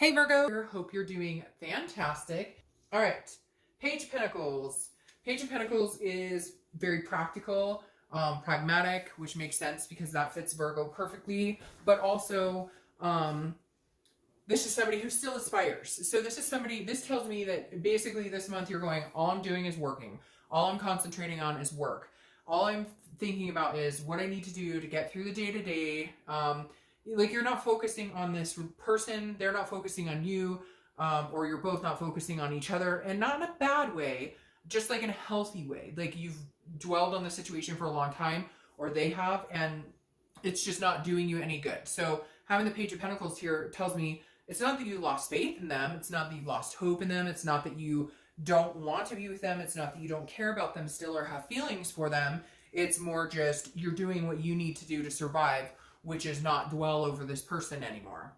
Hey Virgo, hope you're doing fantastic. All right, Page of Pentacles. Page of Pentacles is very practical, pragmatic, which makes sense because that fits Virgo perfectly. But also, this is somebody who still aspires. So this tells me that basically this month you're going, all I'm doing is working. All I'm concentrating on is work. All I'm thinking about is what I need to do to get through the day to day. Like you're not focusing on this person, they're not focusing on you, or you're both not focusing on each other, and not in a bad way, just like in a healthy way. Like you've dwelled on the situation for a long time, or they have, and it's just not doing you any good. So having the Page of Pentacles here tells me it's not that you lost faith in them, it's not that you lost hope in them, it's not that you don't want to be with them, it's not that you don't care about them still or have feelings for them. It's more just you're doing what you need to do to survive, which is not dwell over this person anymore.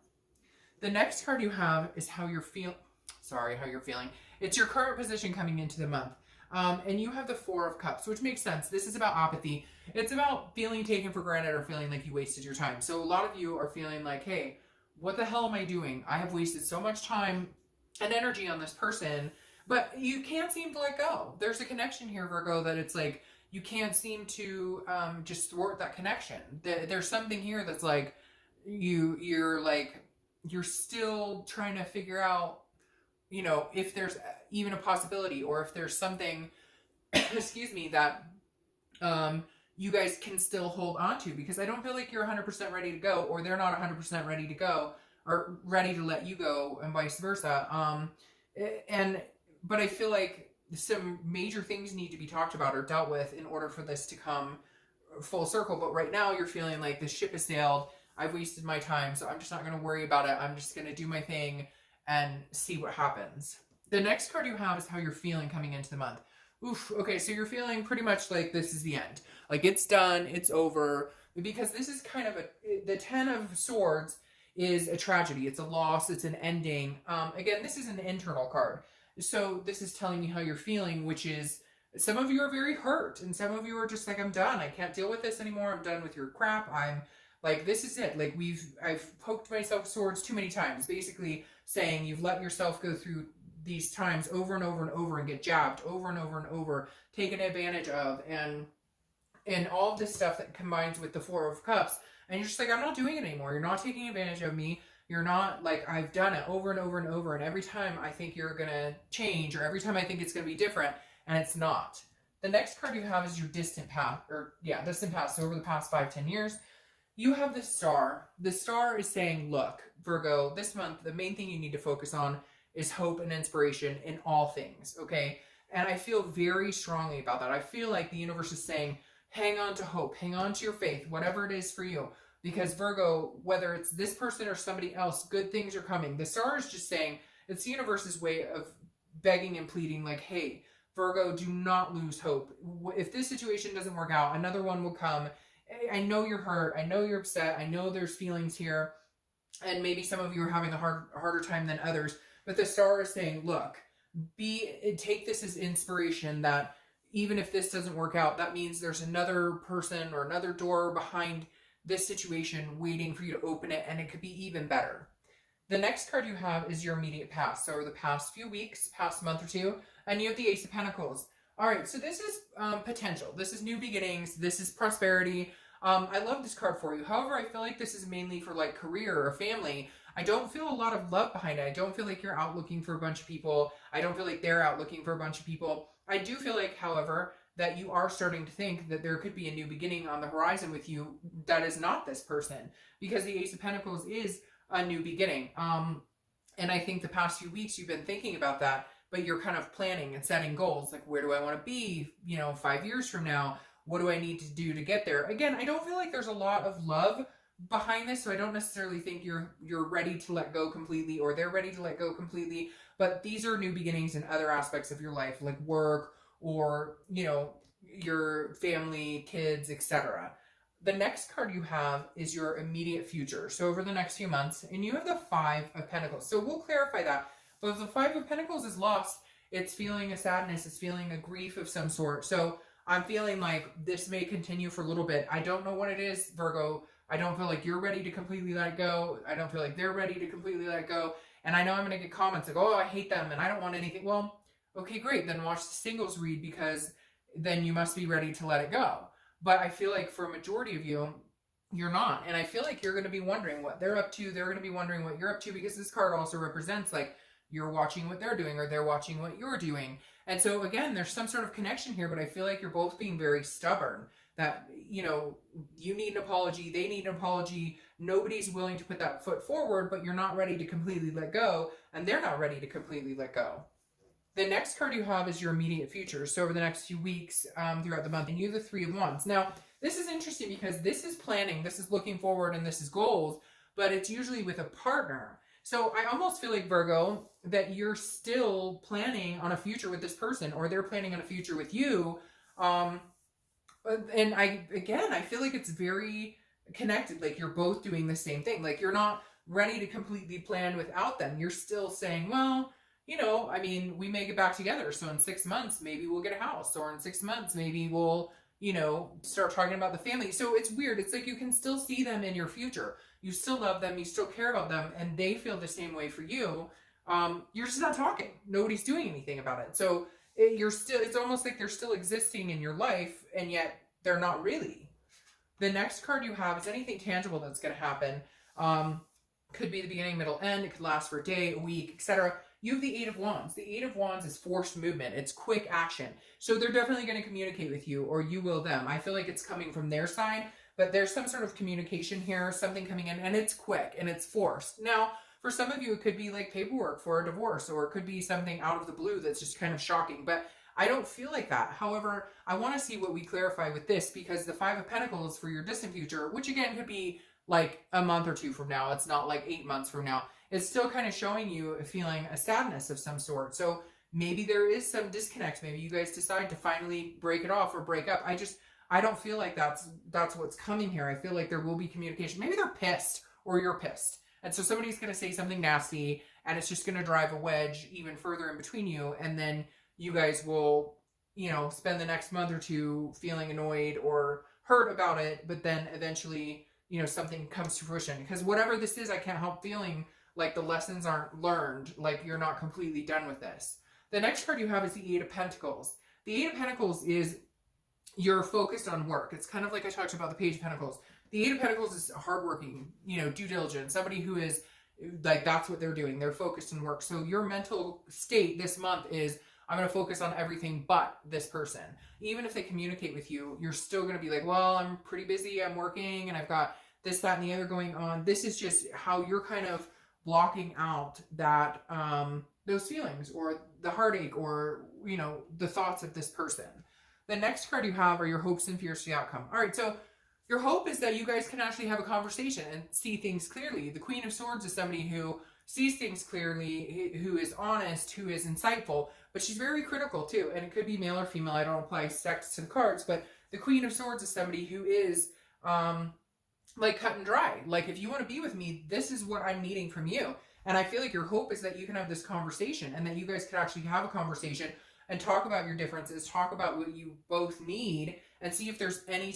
The next card you have is how you're feeling. It's your current position coming into the month. And you have the Four of Cups, which makes sense. This is about apathy. It's about feeling taken for granted or feeling like you wasted your time. So a lot of you are feeling like, hey, what the hell am I doing? I have wasted so much time and energy on this person, but you can't seem to let go. There's a connection here, Virgo, that it's like, you can't seem to just thwart that connection. There's something here that's like you're still trying to figure out, if there's even a possibility, or if there's something, excuse me, that you guys can still hold on to, because I don't feel like you're 100% ready to go, or they're not 100% ready to go, or ready to let you go, and vice versa. But I feel like some major things need to be talked about or dealt with in order for this to come full circle. But right now you're feeling like the ship has sailed. I've wasted my time, so I'm just not going to worry about it. I'm just going to do my thing and see what happens. The next card you have is how you're feeling coming into the month. Oof. Okay, so you're feeling pretty much like this is the end. Like it's done, it's over. Because this is kind of the Ten of Swords is a tragedy. It's a loss. It's an ending. Again, this is an internal card. So this is telling me how you're feeling, which is some of you are very hurt, and some of you are just like, I'm done. I can't deal with this anymore. I'm done with your crap. I'm like, this is it. Like I've poked myself swords too many times, basically saying you've let yourself go through these times over and over and over and get jabbed over and over and over, taken advantage of, and all of this stuff that combines with the Four of Cups. And you're just like, I'm not doing it anymore. You're not taking advantage of me. You're not like, I've done it over and over and over, and every time I think you're going to change, or every time I think it's going to be different, and it's not. The next card you have is your distant past, distant past. So over the past 5-10 years, you have the Star. The Star is saying, look, Virgo, this month, the main thing you need to focus on is hope and inspiration in all things, okay? And I feel very strongly about that. I feel like the universe is saying, hang on to hope, hang on to your faith, whatever it is for you. Because Virgo, whether it's this person or somebody else, good things are coming. The Star is just saying, it's the universe's way of begging and pleading, like, hey, Virgo, do not lose hope. If this situation doesn't work out, another one will come. I know you're hurt. I know you're upset. I know there's feelings here. And maybe some of you are having a harder time than others. But the Star is saying, look, take this as inspiration that even if this doesn't work out, that means there's another person or another door behind this situation waiting for you to open it, and it could be even better. The next card you have is your immediate past. So over the past few weeks, past month or two, and you have the Ace of Pentacles. All right, so this is potential. This is new beginnings. This is prosperity. I love this card for you. However, I feel like this is mainly for like career or family. I don't feel a lot of love behind it. I don't feel like you're out looking for a bunch of people. I don't feel like they're out looking for a bunch of people. I do feel like, however, that you are starting to think that there could be a new beginning on the horizon with you that is not this person, because the Ace of Pentacles is a new beginning. And I think the past few weeks you've been thinking about that, but you're kind of planning and setting goals. Like, where do I want to be, 5 years from now? What do I need to do to get there? Again, I don't feel like there's a lot of love behind this, so I don't necessarily think you're ready to let go completely, or they're ready to let go completely. But these are new beginnings in other aspects of your life, like work, or, your family, kids, etc. The next card you have is your immediate future. So over the next few months, and you have the Five of Pentacles. So we'll clarify that. But if the Five of Pentacles is lost, it's feeling a sadness, it's feeling a grief of some sort. So I'm feeling like this may continue for a little bit. I don't know what it is, Virgo. I don't feel like you're ready to completely let it go. I don't feel like they're ready to completely let it go. And I know I'm going to get comments like, oh, I hate them and I don't want anything. Well, okay, great. Then watch the singles read, because then you must be ready to let it go. But I feel like for a majority of you, you're not. And I feel like you're going to be wondering what they're up to. They're going to be wondering what you're up to, because this card also represents like you're watching what they're doing or they're watching what you're doing. And so again, there's some sort of connection here, but I feel like you're both being very stubborn. That, you know, you need an apology, they need an apology. Nobody's willing to put that foot forward, but you're not ready to completely let go, and they're not ready to completely let go. The next card you have is your immediate future. So over the next few weeks, throughout the month, and you have the Three of Wands. Now, this is interesting because this is planning, this is looking forward, and this is goals, but it's usually with a partner. So I almost feel like, Virgo, that you're still planning on a future with this person, or they're planning on a future with you. And I feel like it's very connected. Like you're both doing the same thing. Like you're not ready to completely plan without them. You're still saying, well, you know, I mean, we may get back together. So in 6 months, maybe we'll get a house, or in 6 months, maybe we'll, you know, start talking about the family. So it's weird. It's like you can still see them in your future. You still love them. You still care about them, and they feel the same way for you. You're just not talking. Nobody's doing anything about it. So it's almost like they're still existing in your life, and yet they're not really. The next card you have is anything tangible that's going to happen. Could be the beginning, middle, end. It could last for a day, a week, etc. You have the Eight of Wands. The Eight of Wands is forced movement. It's quick action. So they're definitely going to communicate with you, or you will them. I feel like it's coming from their side, but there's some sort of communication here, something coming in, and it's quick and it's forced. Now, for some of you, it could be like paperwork for a divorce, or it could be something out of the blue that's just kind of shocking, but I don't feel like that. However, I want to see what we clarify with this, because the Five of Pentacles for your distant future, which again could be like a month or two from now, it's not like 8 months from now, it's still kind of showing you feeling a sadness of some sort. So maybe there is some disconnect. Maybe you guys decide to finally break it off or break up. I don't feel like that's what's coming here. I feel like there will be communication. Maybe they're pissed, or you're pissed. And so somebody's going to say something nasty, and it's just going to drive a wedge even further in between you. And then you guys will, you know, spend the next month or two feeling annoyed or hurt about it. But then eventually, you know, something comes to fruition. Because whatever this is, I can't help feeling like the lessons aren't learned. Like you're not completely done with this. The next card you have is the Eight of Pentacles. The Eight of Pentacles is you're focused on work. It's kind of like I talked about the Page of Pentacles. The Eight of Pentacles is hardworking, you know, due diligence, somebody who is like, that's what they're doing. They're focused on work. So your mental state this month is, I'm going to focus on everything but this person. Even if they communicate with you, you're still going to be like, well, I'm pretty busy. I'm working and I've got this, that, and the other going on. This is just how you're kind of blocking out that, those feelings or the heartache or, you know, the thoughts of this person. The next card you have are your hopes and fears for the outcome. All right. So your hope is that you guys can actually have a conversation and see things clearly. The Queen of Swords is somebody who sees things clearly, who is honest, who is insightful, but she's very critical too. And it could be male or female. I don't apply sex to the cards, but the Queen of Swords is somebody who is like cut and dry. Like, if you want to be with me, this is what I'm needing from you. And I feel like your hope is that you can have this conversation, and that you guys could actually have a conversation and talk about your differences, talk about what you both need, and see if there's any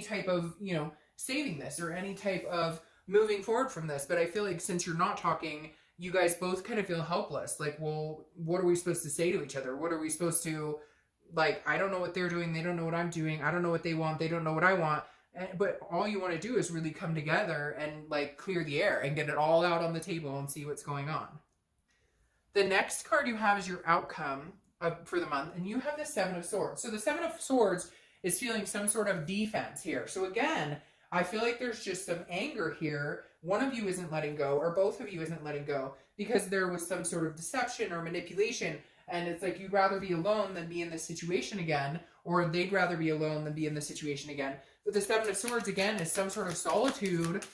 type of, you know, saving this or any type of moving forward from this. But I feel like since you're not talking, you guys both kind of feel helpless. Like, well, what are we supposed to say to each other? What are we supposed to, like, I don't know what they're doing. They don't know what I'm doing. I don't know what they want. They don't know what I want. But all you want to do is really come together and like clear the air and get it all out on the table and see what's going on. The next card you have is your outcome for the month, and you have the Seven of Swords. So the Seven of Swords is feeling some sort of defense here. So again, I feel like there's just some anger here. One of you isn't letting go, or both of you isn't letting go, because there was some sort of deception or manipulation. And it's like, you'd rather be alone than be in this situation again, or they'd rather be alone than be in this situation again. But the Seven of Swords, again, is some sort of solitude,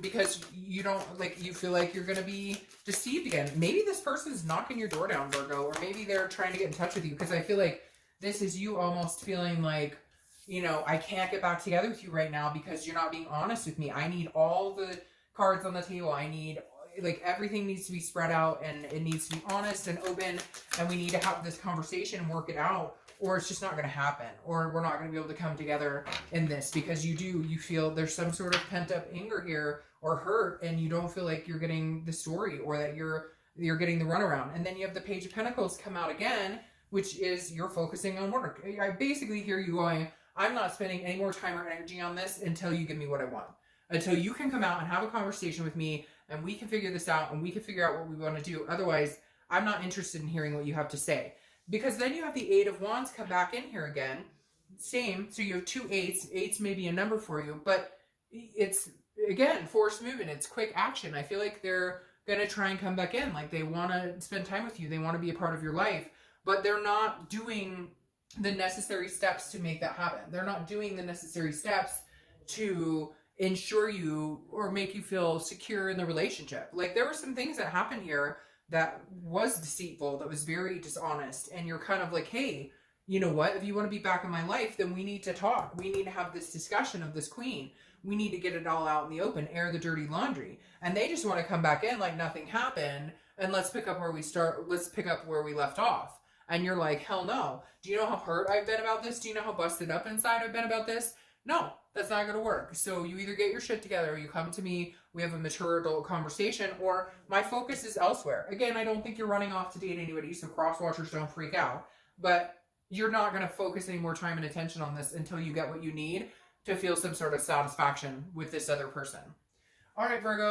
because you don't, like, you feel like you're going to be deceived again. Maybe this person's knocking your door down, Virgo, or maybe they're trying to get in touch with you, because I feel like this is you almost feeling like, you know, I can't get back together with you right now because you're not being honest with me. I need all the cards on the table. I need like everything needs to be spread out and it needs to be honest and open, and we need to have this conversation and work it out, or it's just not going to happen, or we're not going to be able to come together in this, because you feel there's some sort of pent up anger here or hurt, and you don't feel like you're getting the story, or that you're getting the runaround. And then you have the Page of Pentacles come out again, which is you're focusing on work. I basically hear you going, I'm not spending any more time or energy on this until you give me what I want. Until you can come out and have a conversation with me and we can figure this out and we can figure out what we want to do. Otherwise, I'm not interested in hearing what you have to say. Because then you have the Eight of Wands come back in here again. Same. So you have two eights. Eights may be a number for you, but it's, again, forced movement. It's quick action. I feel like they're going to try and come back in. Like they want to spend time with you. They want to be a part of your life, but they're not doing the necessary steps to make that happen. They're not doing the necessary steps to ensure you or make you feel secure in the relationship. Like there were some things that happened here that was deceitful, that was very dishonest, and you're kind of like, hey, you know what, if you want to be back in my life, then we need to talk. We need to have this discussion of this queen. We need to get it all out in the open, air the dirty laundry. And they just want to come back in like nothing happened, and let's pick up where we left off. And you're like, hell no. Do you know how hurt I've been about this? Do you know how busted up inside I've been about this? No, that's not going to work. So you either get your shit together, or you come to me, we have a mature adult conversation, or my focus is elsewhere. Again, I don't think you're running off to date anybody, so cross-watchers don't freak out. But you're not going to focus any more time and attention on this until you get what you need to feel some sort of satisfaction with this other person. All right, Virgo.